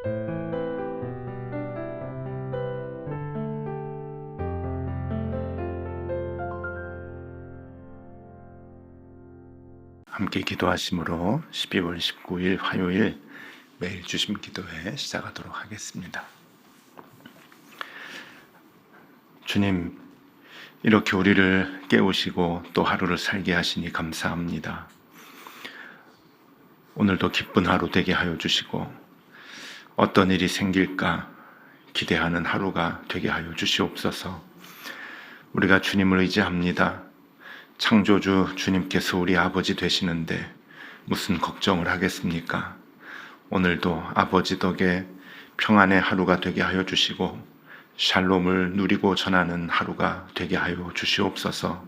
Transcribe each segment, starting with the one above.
함께 기도하심으로 12월 19일 화요일 매일 주심 기도회 시작하도록 하겠습니다. 주님, 이렇게 우리를 깨우시고 또 하루를 살게 하시니 감사합니다. 오늘도 기쁜 하루 되게 하여 주시고 어떤 일이 생길까 기대하는 하루가 되게 하여 주시옵소서. 우리가 주님을 의지합니다. 창조주 주님께서 우리 아버지 되시는데 무슨 걱정을 하겠습니까? 오늘도 아버지 덕에 평안의 하루가 되게 하여 주시고 샬롬을 누리고 전하는 하루가 되게 하여 주시옵소서.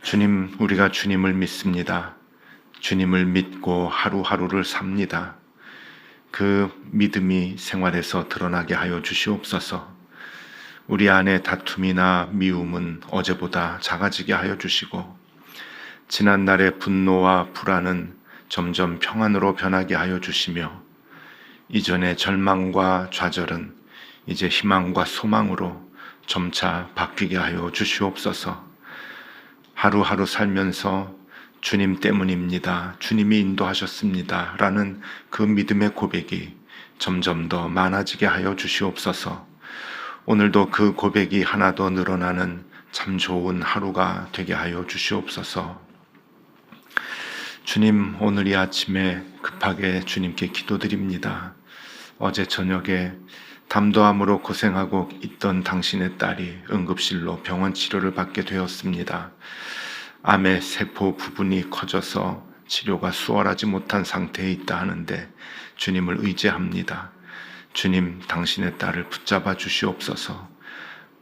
주님, 우리가 주님을 믿습니다. 주님을 믿고 하루하루를 삽니다. 그 믿음이 생활에서 드러나게 하여 주시옵소서. 우리 안에 다툼이나 미움은 어제보다 작아지게 하여 주시고 지난날의 분노와 불안은 점점 평안으로 변하게 하여 주시며 이전의 절망과 좌절은 이제 희망과 소망으로 점차 바뀌게 하여 주시옵소서. 하루하루 살면서 주님 때문입니다. 주님이 인도하셨습니다. 라는 그 믿음의 고백이 점점 더 많아지게 하여 주시옵소서. 오늘도 그 고백이 하나 더 늘어나는 참 좋은 하루가 되게 하여 주시옵소서. 주님, 오늘 이 아침에 급하게 주님께 기도드립니다. 어제 저녁에 담도암으로 고생하고 있던 당신의 딸이 응급실로 병원 치료를 받게 되었습니다. 암의 세포 부분이 커져서 치료가 수월하지 못한 상태에 있다 하는데 주님을 의지합니다. 주님, 당신의 딸을 붙잡아 주시옵소서.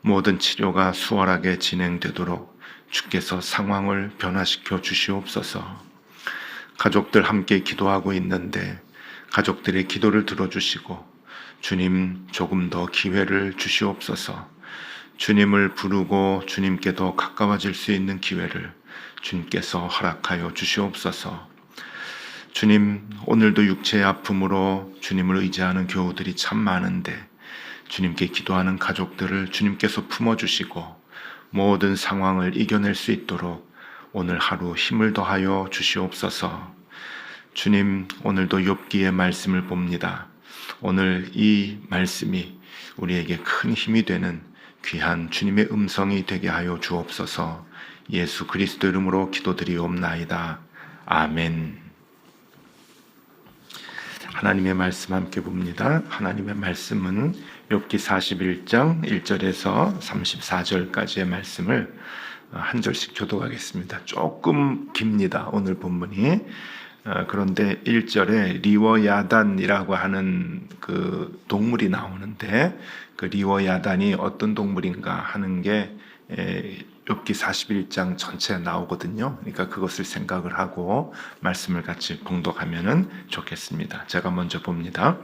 모든 치료가 수월하게 진행되도록 주께서 상황을 변화시켜 주시옵소서. 가족들 함께 기도하고 있는데 가족들의 기도를 들어주시고 주님, 조금 더 기회를 주시옵소서. 주님을 부르고 주님께 더 가까워질 수 있는 기회를 주님께서 허락하여 주시옵소서. 주님, 오늘도 육체의 아픔으로 주님을 의지하는 교우들이 참 많은데 주님께 기도하는 가족들을 주님께서 품어주시고 모든 상황을 이겨낼 수 있도록 오늘 하루 힘을 더하여 주시옵소서. 주님, 오늘도 욥기의 말씀을 봅니다. 오늘 이 말씀이 우리에게 큰 힘이 되는 귀한 주님의 음성이 되게 하여 주옵소서. 예수 그리스도 이름으로 기도드리옵나이다. 아멘. 하나님의 말씀 함께 봅니다. 하나님의 말씀은 욥기 41장 1절에서 34절까지의 말씀을 한 절씩 교독하겠습니다. 조금 깁니다. 오늘 본문이. 그런데 1절에 리워야단이라고 하는 그 동물이 나오는데 그 리워야단이 어떤 동물인가 하는 게 욥기 41장 전체에 나오거든요. 그러니까 그것을 생각을 하고 말씀을 같이 봉독하면 좋겠습니다. 제가 먼저 봅니다.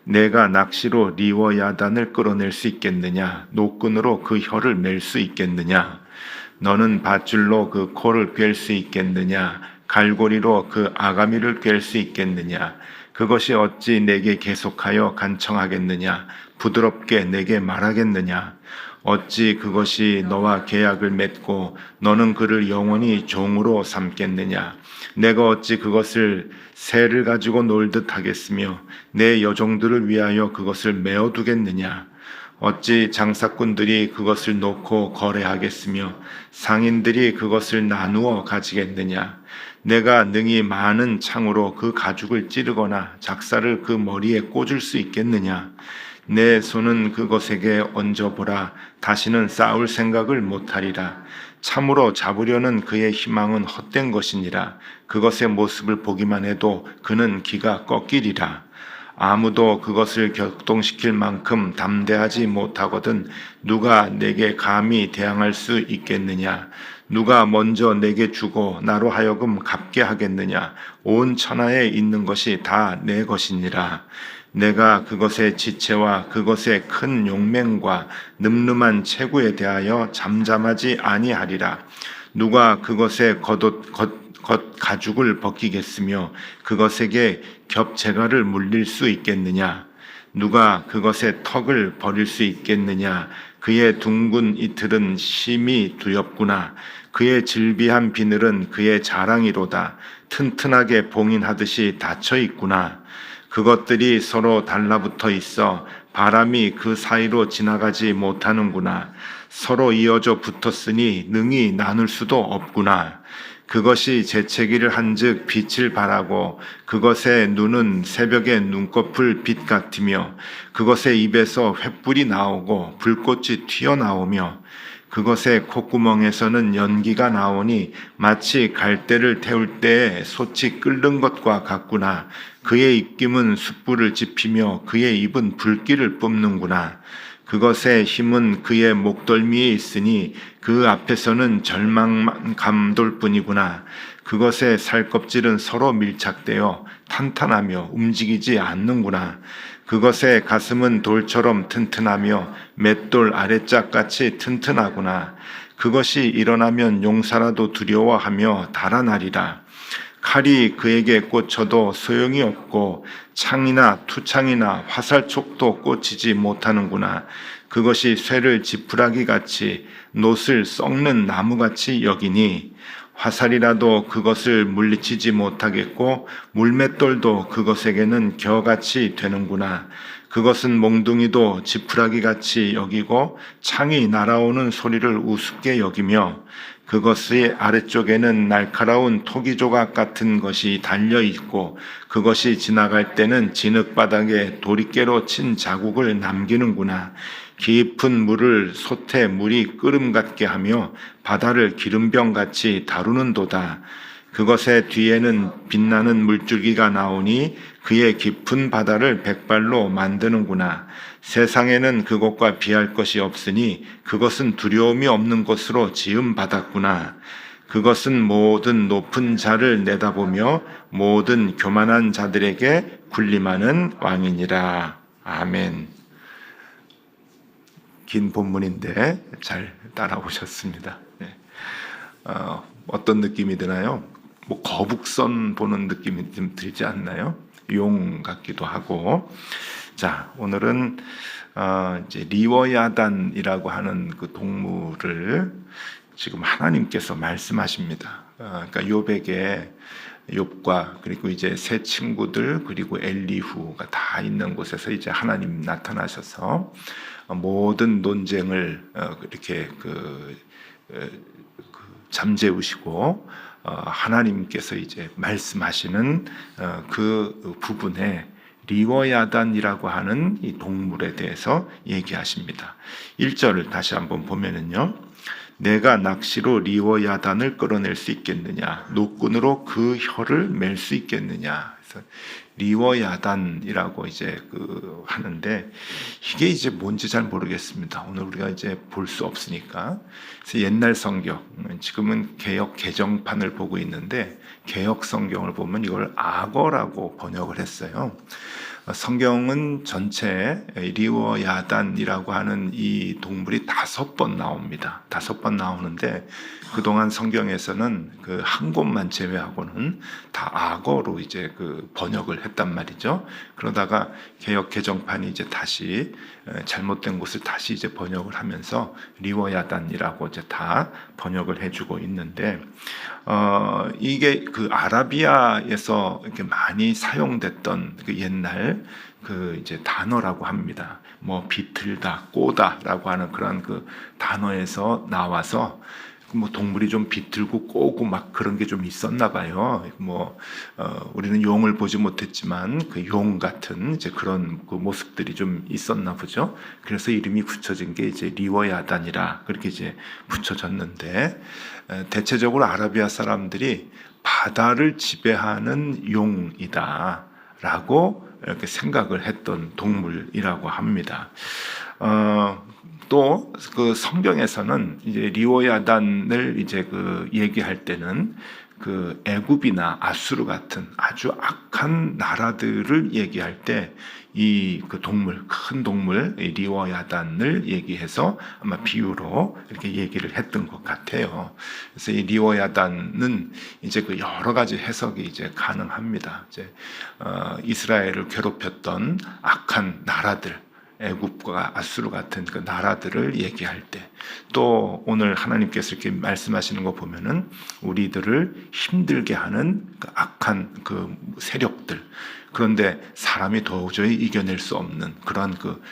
내가 낚시로 리워야단을 끌어낼 수 있겠느냐? 노끈으로 그 혀를 맬 수 있겠느냐? 너는 밧줄로 그 코를 꿰 수 있겠느냐? 갈고리로 그 아가미를 꿰 수 있겠느냐? 그것이 어찌 내게 계속하여 간청하겠느냐? 부드럽게 내게 말하겠느냐? 어찌 그것이 너와 계약을 맺고 너는 그를 영원히 종으로 삼겠느냐? 내가 어찌 그것을 새를 가지고 놀듯 하겠으며 내 여종들을 위하여 그것을 메어두겠느냐? 어찌 장사꾼들이 그것을 놓고 거래하겠으며 상인들이 그것을 나누어 가지겠느냐? 내가 능히 많은 창으로 그 가죽을 찌르거나 작사를 그 머리에 꽂을 수 있겠느냐? 내 손은 그것에게 얹어보라. 다시는 싸울 생각을 못하리라. 참으로 잡으려는 그의 희망은 헛된 것이니라. 그것의 모습을 보기만 해도 그는 기가 꺾이리라. 아무도 그것을 격동시킬 만큼 담대하지 못하거든 누가 내게 감히 대항할 수 있겠느냐? 누가 먼저 내게 주고 나로 하여금 갚게 하겠느냐? 온 천하에 있는 것이 다 내 것이니라. 내가 그것의 지체와 그것의 큰 용맹과 늠름한 체구에 대하여 잠잠하지 아니하리라. 누가 그것의 겉 가죽을 벗기겠으며 그것에게 겹채가를 물릴 수 있겠느냐? 누가 그것의 턱을 버릴 수 있겠느냐? 그의 둥근 이틀은 심히 두렵구나. 그의 질비한 비늘은 그의 자랑이로다. 튼튼하게 봉인하듯이 닫혀 있구나. 그것들이 서로 달라붙어 있어 바람이 그 사이로 지나가지 못하는구나. 서로 이어져 붙었으니 능히 나눌 수도 없구나. 그것이 재채기를 한즉 빛을 발하고 그것의 눈은 새벽의 눈꺼풀 빛 같으며 그것의 입에서 횃불이 나오고 불꽃이 튀어나오며 그것의 콧구멍에서는 연기가 나오니 마치 갈대를 태울 때에 솥이 끓는 것과 같구나. 그의 입김은 숯불을 지피며 그의 입은 불길을 뿜는구나. 그것의 힘은 그의 목덜미에 있으니 그 앞에서는 절망만 감돌 뿐이구나. 그것의 살껍질은 서로 밀착되어 탄탄하며 움직이지 않는구나. 그것의 가슴은 돌처럼 튼튼하며 맷돌 아래짝같이 튼튼하구나. 그것이 일어나면 용사라도 두려워하며 달아나리라. 칼이 그에게 꽂혀도 소용이 없고 창이나 투창이나 화살촉도 꽂히지 못하는구나. 그것이 쇠를 지푸라기 같이 놋을 썩는 나무같이 여기니 화살이라도 그것을 물리치지 못하겠고 물맷돌도 그것에게는 겨같이 되는구나. 그것은 몽둥이도 지푸라기 같이 여기고 창이 날아오는 소리를 우습게 여기며 그것의 아래쪽에는 날카로운 토기 조각 같은 것이 달려 있고 그것이 지나갈 때는 진흙바닥에 도리깨로 친 자국을 남기는구나. 깊은 물을 솥에 물이 끓음 같게 하며 바다를 기름병같이 다루는도다. 그것의 뒤에는 빛나는 물줄기가 나오니 그의 깊은 바다를 백발로 만드는구나. 세상에는 그것과 비할 것이 없으니 그것은 두려움이 없는 것으로 지음 받았구나. 그것은 모든 높은 자를 내다보며 모든 교만한 자들에게 군림하는 왕이니라. 아멘. 긴 본문인데 잘 따라오셨습니다. 네. 어떤 느낌이 드나요? 뭐 거북선 보는 느낌이 좀 들지 않나요? 용 같기도 하고. 자, 오늘은 이제 리워야단이라고 하는 그 동물을 지금 하나님께서 말씀하십니다. 그러니까 욥에게 욥과 그리고 이제 세 친구들 그리고 엘리후가 다 있는 곳에서 이제 하나님 나타나셔서 모든 논쟁을 이렇게 잠재우시고 하나님께서 이제 말씀하시는 그 부분에 리워야단이라고 하는 이 동물에 대해서 얘기하십니다. 1절을 다시 한번 보면은요. 내가 낚시로 리워야단을 끌어낼 수 있겠느냐? 노끈으로 그 혀를 맬 수 있겠느냐? 그래서 리워야단이라고 이제 하는데 이게 이제 뭔지 잘 모르겠습니다. 오늘 우리가 이제 볼 수 없으니까. 그래서 옛날 성경, 지금은 개역 개정판을 보고 있는데 개역 성경을 보면 이걸 악어라고 번역을 했어요. 성경은 전체 리워야단이라고 하는 이 동물이 5번 나옵니다. 5번 나오는데 그동안 성경에서는 그 한 곳만 제외하고는 다 악어로 이제 번역을 했단 말이죠. 그러다가 개역 개정판이 이제 다시 잘못된 곳을 다시 이제 번역을 하면서 리워야단이라고 이제 다 번역을 해주고 있는데 이게 그 아라비아에서 이렇게 많이 사용됐던 그 옛날 그 이제 단어라고 합니다. 뭐 비틀다, 꼬다라고 하는 그런 그 단어에서 나와서 뭐 동물이 좀 비틀고 꼬고 막 그런 게 좀 있었나 봐요. 우리는 용을 보지 못했지만 그 용 같은 이제 그런 그 모습들이 좀 있었나 보죠. 그래서 이름이 붙여진 게 이제 리워야단이라 그렇게 이제 붙여졌는데 대체적으로 아라비아 사람들이 바다를 지배하는 용이다라고 이렇게 생각을 했던 동물이라고 합니다. 또 그 성경에서는 이제 리워야단을 이제 얘기할 때는 그 애굽이나 아수르 같은 아주 악한 나라들을 얘기할 때 이 그 동물, 큰 동물 리워야단을 얘기해서 아마 비유로 이렇게 얘기를 했던 것 같아요. 그래서 이 리워야단은 이제 그 여러 가지 해석이 이제 가능합니다. 이제 이스라엘을 괴롭혔던 악한 나라들, 애굽과 아수르 같은 그 나라들을 얘기할 때, 또 오늘 하나님께서 이렇게 말씀하시는 거 보면은 우리들을 힘들게 하는 그 악한 그 세력들, 그런데 사람이 도저히 이겨낼 수 없는 그런 그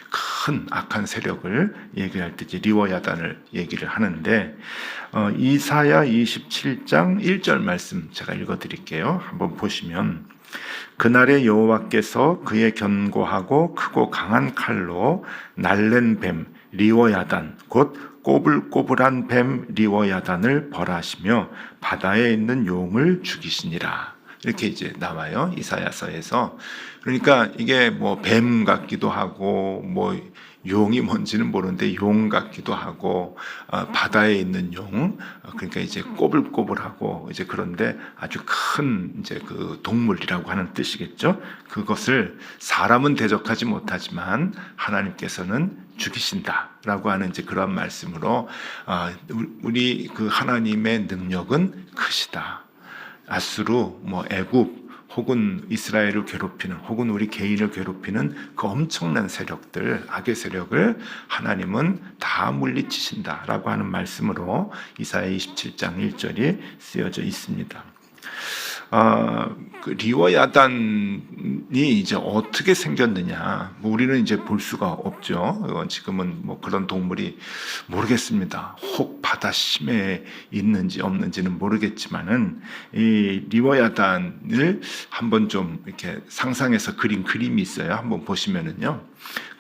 큰 악한 세력을 얘기할 때 이제 리워야단을 얘기를 하는데, 이사야 27장 1절 말씀 제가 읽어드릴게요. 한번 보시면, 그날에 여호와께서 그의 견고하고 크고 강한 칼로 날랜 뱀 리워야단 곧 꼬불꼬불한 뱀 리워야단을 벌하시며 바다에 있는 용을 죽이시니라. 이렇게 이제 나와요, 이사야서에서. 그러니까 이게 뭐 뱀 같기도 하고 뭐 용이 뭔지는 모르는데 용 같기도 하고 바다에 있는 용, 그러니까 이제 꼬불꼬불하고 이제 그런데 아주 큰 이제 그 동물이라고 하는 뜻이겠죠. 그것을 사람은 대적하지 못하지만 하나님께서는 죽이신다라고 하는 이제 그런 말씀으로 우리 그 하나님의 능력은 크시다. 아수르, 뭐 애굽, 혹은 이스라엘을 괴롭히는, 혹은 우리 개인을 괴롭히는 그 엄청난 세력들, 악의 세력을 하나님은 다 물리치신다라고 하는 말씀으로 이사야 27장 1절이 쓰여져 있습니다. 그 리워야단이 이제 어떻게 생겼느냐, 뭐 우리는 이제 볼 수가 없죠. 지금은 뭐 그런 동물이 모르겠습니다. 혹 바다 심해에 있는지 없는지는 모르겠지만은 이 리워야단을 한번 좀 이렇게 상상해서 그린 그림이 있어요. 한번 보시면은요,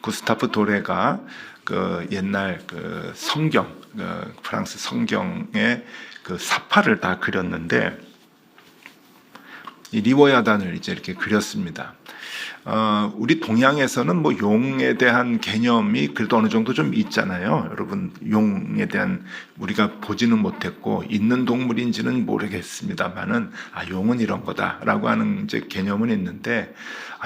구스타프 도레가 그 옛날 그 성경, 프랑스 성경의 그 사파를 다 그렸는데, 이 리워야단을 이제 이렇게 그렸습니다. 우리 동양에서는 뭐 용에 대한 개념이 그래도 어느 정도 좀 있잖아요. 여러분, 용에 대한 우리가 보지는 못했고 있는 동물인지는 모르겠습니다만은 용은 이런 거다라고 하는 이제 개념은 있는데,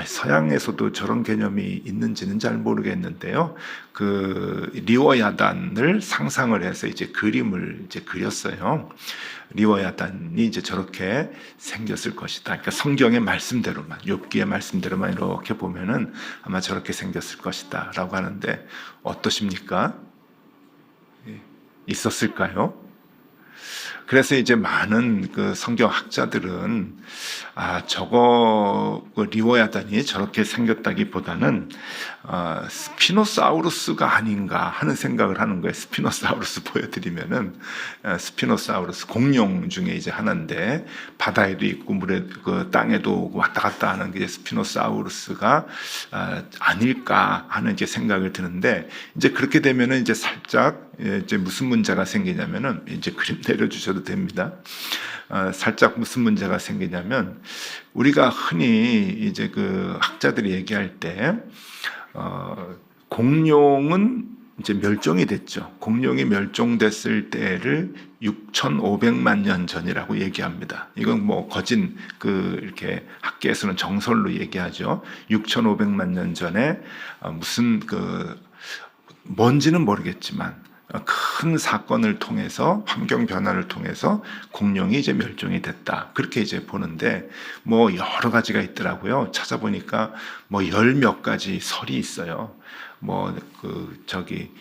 서양에서도 저런 개념이 있는지는 잘 모르겠는데요. 그 리워야단을 상상을 해서 이제 그림을 이제 그렸어요. 리워야단이 이제 저렇게 생겼을 것이다. 그러니까 성경의 말씀대로만, 욥기의 말씀대로만 이렇게 보면은 아마 저렇게 생겼을 것이다라고 하는데, 어떠십니까? 있었을까요? 그래서 이제 많은 그 성경 학자들은 저거 그 리워야단이 저렇게 생겼다기보다는 스피노사우루스가 아닌가 하는 생각을 하는 거예요. 스피노사우루스 보여드리면은, 스피노사우루스 공룡 중에 이제 하나인데 바다에도 있고 물에 그 땅에도 왔다 갔다 하는 게 스피노사우루스가 아닐까 하는 이제 생각을 드는데, 이제 그렇게 되면은 이제 살짝 이제 무슨 문제가 생기냐면은, 이제 그림 내려주셔도 됩니다. 살짝 무슨 문제가 생기냐면, 우리가 흔히 이제 그 학자들이 얘기할 때 공룡은 이제 멸종이 됐죠. 공룡이 멸종됐을 때를 6,500만 년 전이라고 얘기합니다. 이건 뭐 거진 그 이렇게 학계에서는 정설로 얘기하죠. 6,500만 년 전에 무슨 그 뭔지는 모르겠지만 큰 사건을 통해서, 환경 변화를 통해서 공룡이 이제 멸종이 됐다, 그렇게 이제 보는데, 뭐 여러 가지가 있더라고요. 찾아보니까 뭐 10몇 가지 설이 있어요. 뭐 그 저기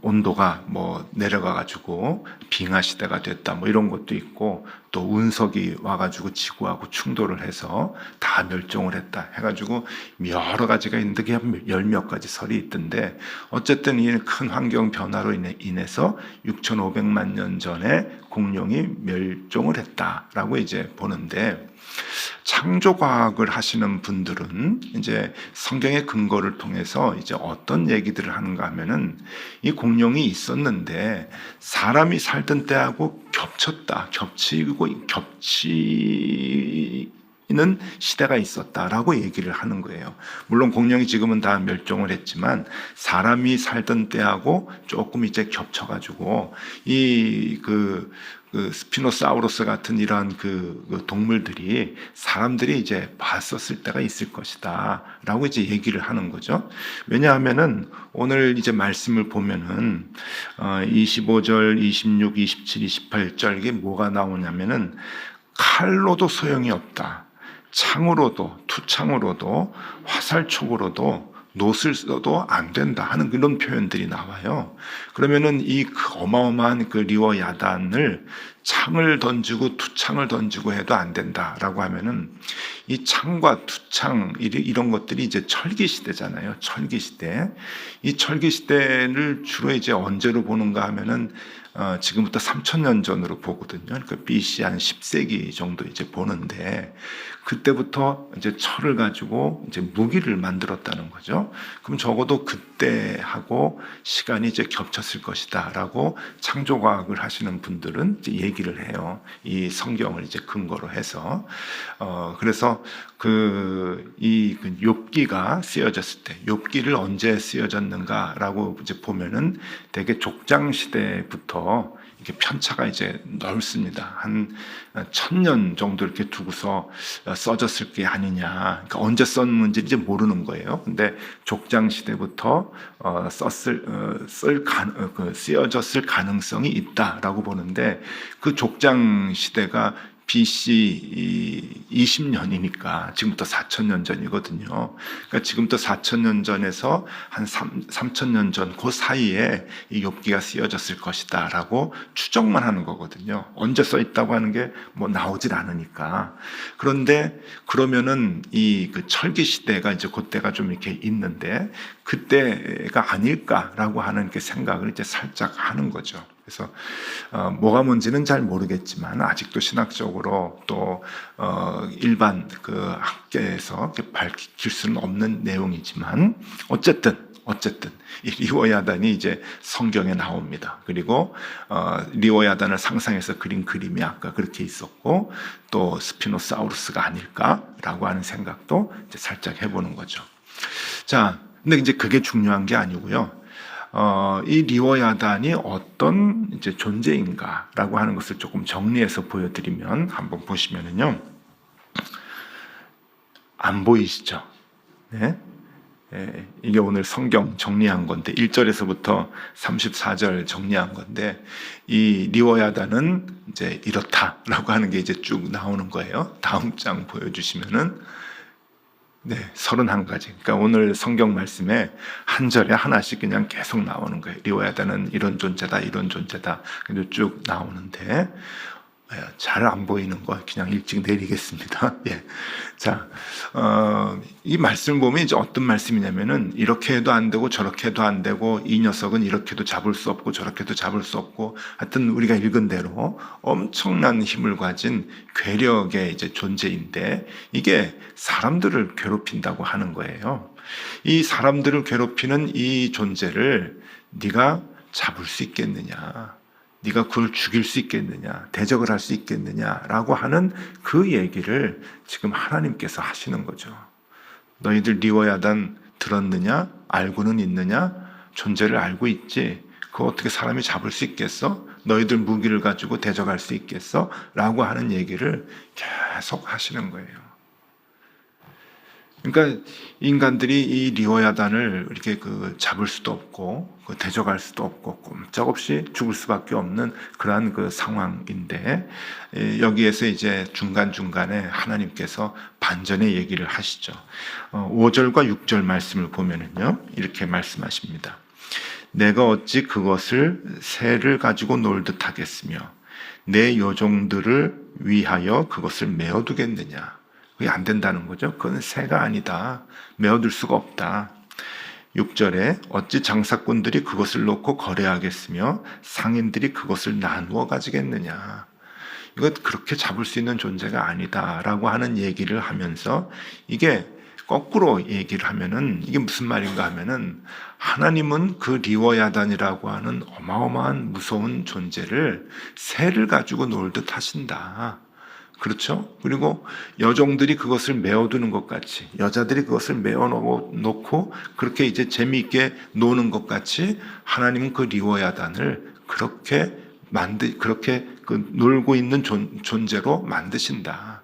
온도가 뭐 내려가가지고 빙하 시대가 됐다, 뭐 이런 것도 있고, 또 운석이 와가지고 지구하고 충돌을 해서 다 멸종을 했다 해가지고 여러 가지가 있는데 그게 열몇 가지 설이 있던데, 어쨌든 이 큰 환경 변화로 인해서 6,500만 년 전에 공룡이 멸종을 했다라고 이제 보는데, 창조과학을 하시는 분들은 이제 성경의 근거를 통해서 이제 어떤 얘기들을 하는가 하면은, 이 공룡이 있었는데 사람이 살던 때하고 겹치는 시대가 있었다라고 얘기를 하는 거예요. 물론 공룡이 지금은 다 멸종을 했지만 사람이 살던 때하고 조금 이제 겹쳐가지고 이 그 그 스피노사우루스 같은 이러한 그 동물들이 사람들이 이제 봤었을 때가 있을 것이다라고 이제 얘기를 하는 거죠. 왜냐하면은 오늘 이제 말씀을 보면은 25절, 26, 27, 28절 이게 뭐가 나오냐면은 칼로도 소용이 없다. 창으로도, 투창으로도, 화살촉으로도 노를 써도 안 된다 하는 그런 표현들이 나와요. 그러면은 이 어마어마한 그 리워 야단을 창을 던지고 투창을 던지고 해도 안 된다라고 하면은 이 창과 투창 이런 것들이 이제 철기 시대잖아요. 철기 시대. 이 철기 시대를 주로 이제 언제로 보는가 하면은 지금부터 3,000년 전으로 보거든요. 그러니까 BC 한 10세기 정도 이제 보는데 그때부터 이제 철을 가지고 이제 무기를 만들었다는 거죠. 그럼 적어도 그때하고 시간이 이제 겹쳤을 것이다라고 창조과학을 하시는 분들은 이제 얘기를 해요. 이 성경을 이제 근거로 해서 그래서 그 욥기가 쓰여졌을 때 욥기를 언제 쓰여졌는가라고 이제 보면은 대개 족장 시대부터 이렇게 편차가 이제 넓습니다. 한 1000년 정도 이렇게 두고서 써졌을 게 아니냐. 그러니까 언제 썼는지 이제 모르는 거예요. 근데 족장 시대부터 쓰여졌을 가능성이 있다라고 보는데 그 족장 시대가 BC 20년이니까 지금부터 4,000년 전이거든요. 그러니까 지금부터 4,000년 전에서 한 3,000년 전 그 사이에 이 욥기가 쓰여졌을 것이다라고 추정만 하는 거거든요. 언제 써 있다고 하는 게 뭐 나오질 않으니까. 그런데 그러면은 이 그 철기 시대가 이제 그때가 좀 이렇게 있는데 그때가 아닐까라고 하는 그 생각을 이제 살짝 하는 거죠. 그래서 뭐가 뭔지는 잘 모르겠지만 아직도 신학적으로 또 일반 그 학계에서 밝힐 수는 없는 내용이지만 어쨌든 이 리워야단이 이제 성경에 나옵니다. 그리고 리워야단을 상상해서 그린 그림이 아까 그렇게 있었고 또 스피노사우루스가 아닐까라고 하는 생각도 이제 살짝 해보는 거죠. 자, 근데 이제 그게 중요한 게 아니고요. 이 리워야단이 어떤 이제 존재인가라고 하는 것을 조금 정리해서 보여드리면 한번 보시면은요. 안 보이시죠? 네. 이게 오늘 성경 정리한 건데 1절에서부터 34절 정리한 건데 이 리워야단은 이제 이렇다라고 하는 게 이제 쭉 나오는 거예요. 다음 장 보여주시면은 네, 31가지. 그러니까 오늘 성경 말씀에 한 절에 하나씩 그냥 계속 나오는 거예요. 리워야단은 이런 존재다, 이런 존재다. 근데 쭉 나오는데 잘 안 보이는 거 그냥 일찍 내리겠습니다. 예. 자, 이 말씀을 보면 이제 어떤 말씀이냐면은 이렇게 해도 안 되고 저렇게 해도 안 되고 이 녀석은 이렇게도 잡을 수 없고 저렇게도 잡을 수 없고 하여튼 우리가 읽은 대로 엄청난 힘을 가진 괴력의 이제 존재인데 이게 사람들을 괴롭힌다고 하는 거예요. 이 사람들을 괴롭히는 이 존재를 네가 잡을 수 있겠느냐? 네가 그걸 죽일 수 있겠느냐, 대적을 할 수 있겠느냐라고 하는 그 얘기를 지금 하나님께서 하시는 거죠. 너희들 리워야단 들었느냐? 알고는 있느냐? 존재를 알고 있지? 그거 어떻게 사람이 잡을 수 있겠어? 너희들 무기를 가지고 대적할 수 있겠어? 라고 하는 얘기를 계속 하시는 거예요. 그러니까 인간들이 이 리워야단을 이렇게 잡을 수도 없고 대적할 수도 없고 꼼짝없이 죽을 수밖에 없는 그러한 그 상황인데 여기에서 이제 중간중간에 하나님께서 반전의 얘기를 하시죠. 5절과 6절 말씀을 보면은요 이렇게 말씀하십니다. 내가 어찌 그것을 새를 가지고 놀듯 하겠으며 내 요종들을 위하여 그것을 메어두겠느냐. 그게 안 된다는 거죠. 그건 새가 아니다. 메어둘 수가 없다. 6절에 어찌 장사꾼들이 그것을 놓고 거래하겠으며 상인들이 그것을 나누어 가지겠느냐. 이것 그렇게 잡을 수 있는 존재가 아니다라고 하는 얘기를 하면서 이게 거꾸로 얘기를 하면은 이게 무슨 말인가 하면은 하나님은 그 리워야단이라고 하는 어마어마한 무서운 존재를 새를 가지고 놀듯 하신다. 그렇죠? 그리고 여종들이 그것을 메어두는 것 같이 여자들이 그것을 메어놓고 그렇게 이제 재미있게 노는 것 같이 하나님은 그 리워야단을 그렇게 놀고 있는 존재로 만드신다.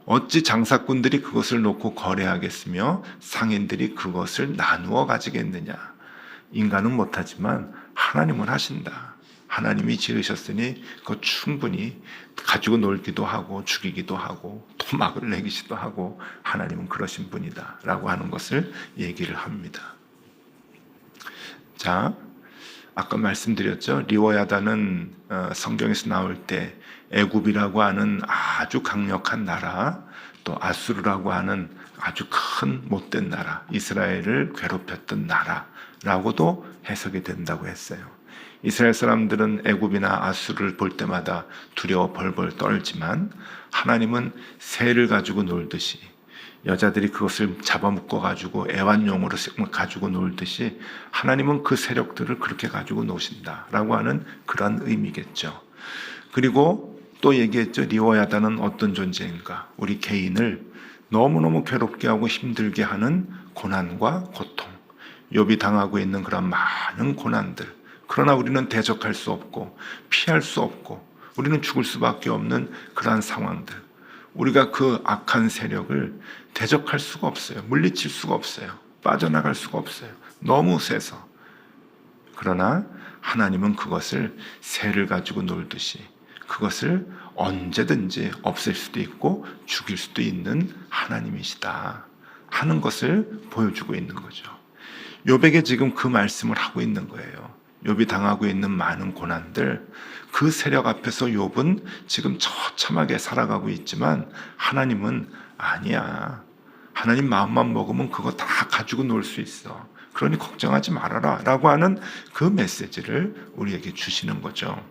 어찌 장사꾼들이 그것을 놓고 거래하겠으며 상인들이 그것을 나누어 가지겠느냐. 인간은 못하지만 하나님은 하신다. 하나님이 지으셨으니 그거 충분히 가지고 놀기도 하고 죽이기도 하고 토막을 내기도 하고 하나님은 그러신 분이다 라고 하는 것을 얘기를 합니다. 자, 아까 말씀드렸죠. 리워야다는 성경에서 나올 때 애굽이라고 하는 아주 강력한 나라, 또 아수르라고 하는 아주 큰 못된 나라, 이스라엘을 괴롭혔던 나라라고도 해석이 된다고 했어요. 이스라엘 사람들은 애굽이나 아수르를 볼 때마다 두려워 벌벌 떨지만 하나님은 새를 가지고 놀듯이 여자들이 그것을 잡아먹고 가지고 애완용으로 가지고 놀듯이 하나님은 그 세력들을 그렇게 가지고 노신다라고 하는 그런 의미겠죠. 그리고 또 얘기했죠. 리워야다는 어떤 존재인가? 우리 개인을 너무너무 괴롭게 하고 힘들게 하는 고난과 고통, 욥이 당하고 있는 그런 많은 고난들. 그러나 우리는 대적할 수 없고 피할 수 없고 우리는 죽을 수밖에 없는 그러한 상황들. 우리가 그 악한 세력을 대적할 수가 없어요. 물리칠 수가 없어요. 빠져나갈 수가 없어요. 너무 세서. 그러나 하나님은 그것을 새를 가지고 놀듯이 그것을 언제든지 없앨 수도 있고 죽일 수도 있는 하나님이시다 하는 것을 보여주고 있는 거죠. 욥에게 지금 그 말씀을 하고 있는 거예요. 욥이 당하고 있는 많은 고난들, 그 세력 앞에서 욥은 지금 처참하게 살아가고 있지만 하나님은 아니야. 하나님 마음만 먹으면 그거 다 가지고 놀 수 있어. 그러니 걱정하지 말아라 라고 하는 그 메시지를 우리에게 주시는 거죠.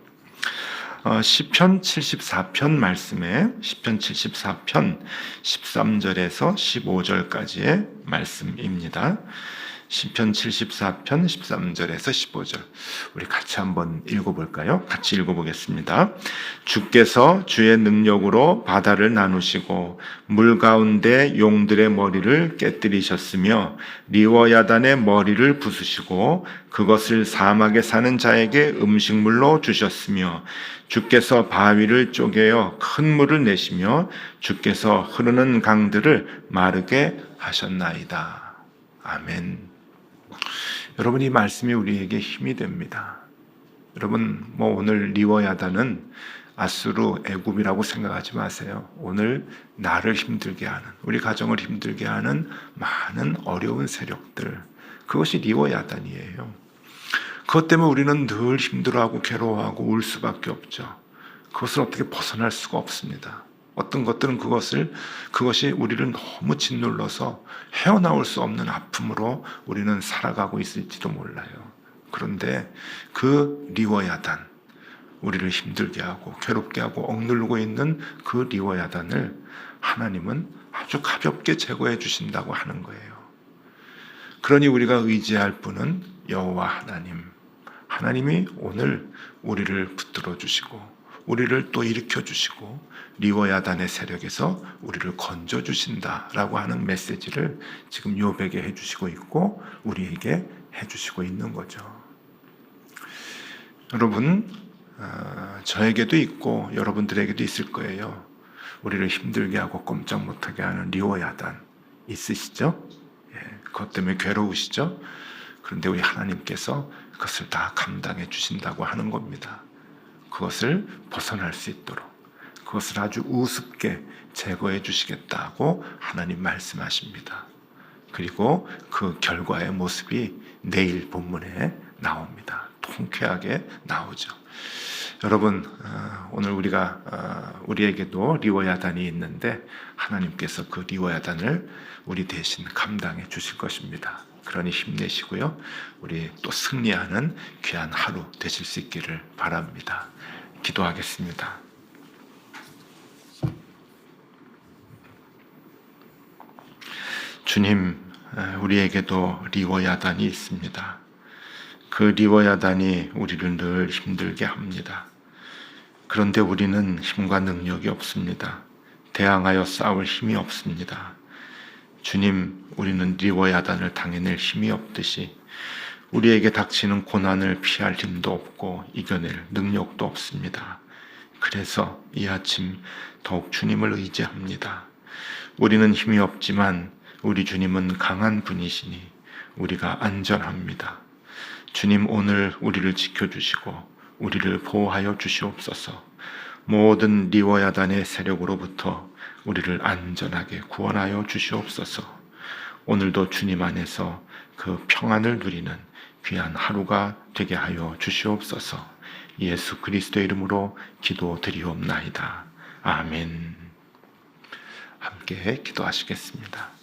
시편 74편 말씀에 시편 74편 13절에서 15절까지의 말씀입니다. 시편 74편 13절에서 15절 우리 같이 한번 읽어볼까요? 같이 읽어보겠습니다. 주께서 주의 능력으로 바다를 나누시고 물 가운데 용들의 머리를 깨뜨리셨으며 리워야단의 머리를 부수시고 그것을 사막에 사는 자에게 음식물로 주셨으며 주께서 바위를 쪼개어 큰 물을 내시며 주께서 흐르는 강들을 마르게 하셨나이다. 아멘. 여러분, 이 말씀이 우리에게 힘이 됩니다. 여러분, 오늘 리워야다는 아수르, 애굽이라고 생각하지 마세요. 오늘 나를 힘들게 하는, 우리 가정을 힘들게 하는 많은 어려운 세력들, 그것이 리워야단이에요. 그것 때문에 우리는 늘 힘들어하고 괴로워하고 울 수밖에 없죠. 그것을 어떻게 벗어날 수가 없습니다. 어떤 것들은 그것이 우리를 너무 짓눌러서 헤어나올 수 없는 아픔으로 우리는 살아가고 있을지도 몰라요. 그런데 그 리워야단, 우리를 힘들게 하고 괴롭게 하고 억누르고 있는 그 리워야단을 하나님은 아주 가볍게 제거해 주신다고 하는 거예요. 그러니 우리가 의지할 분은 여호와 하나님, 하나님이 오늘 우리를 붙들어 주시고 우리를 또 일으켜 주시고 리워야단의 세력에서 우리를 건져 주신다라고 하는 메시지를 지금 욥에게 해주시고 있고 우리에게 해주시고 있는 거죠. 여러분, 저에게도 있고 여러분들에게도 있을 거예요. 우리를 힘들게 하고 꼼짝 못하게 하는 리워야단 있으시죠? 그것 때문에 괴로우시죠? 그런데 우리 하나님께서 그것을 다 감당해 주신다고 하는 겁니다. 그것을 벗어날 수 있도록 그것을 아주 우습게 제거해 주시겠다고 하나님 말씀하십니다. 그리고 그 결과의 모습이 내일 본문에 나옵니다. 통쾌하게 나오죠. 여러분, 오늘 우리에게도 리워야단이 있는데 하나님께서 그 리워야단을 우리 대신 감당해 주실 것입니다. 그러니 힘내시고요. 우리 또 승리하는 귀한 하루 되실 수 있기를 바랍니다. 기도하겠습니다. 주님, 우리에게도 리워야단이 있습니다. 그 리워야단이 우리를 늘 힘들게 합니다. 그런데 우리는 힘과 능력이 없습니다. 대항하여 싸울 힘이 없습니다. 주님, 우리는 리워야단을 당해낼 힘이 없듯이 우리에게 닥치는 고난을 피할 힘도 없고 이겨낼 능력도 없습니다. 그래서 이 아침 더욱 주님을 의지합니다. 우리는 힘이 없지만 우리 주님은 강한 분이시니 우리가 안전합니다. 주님, 오늘 우리를 지켜주시고 우리를 보호하여 주시옵소서. 모든 리워야단의 세력으로부터 우리를 안전하게 구원하여 주시옵소서. 오늘도 주님 안에서 그 평안을 누리는 귀한 하루가 되게 하여 주시옵소서. 예수 그리스도의 이름으로 기도드리옵나이다. 아멘. 함께 기도하시겠습니다.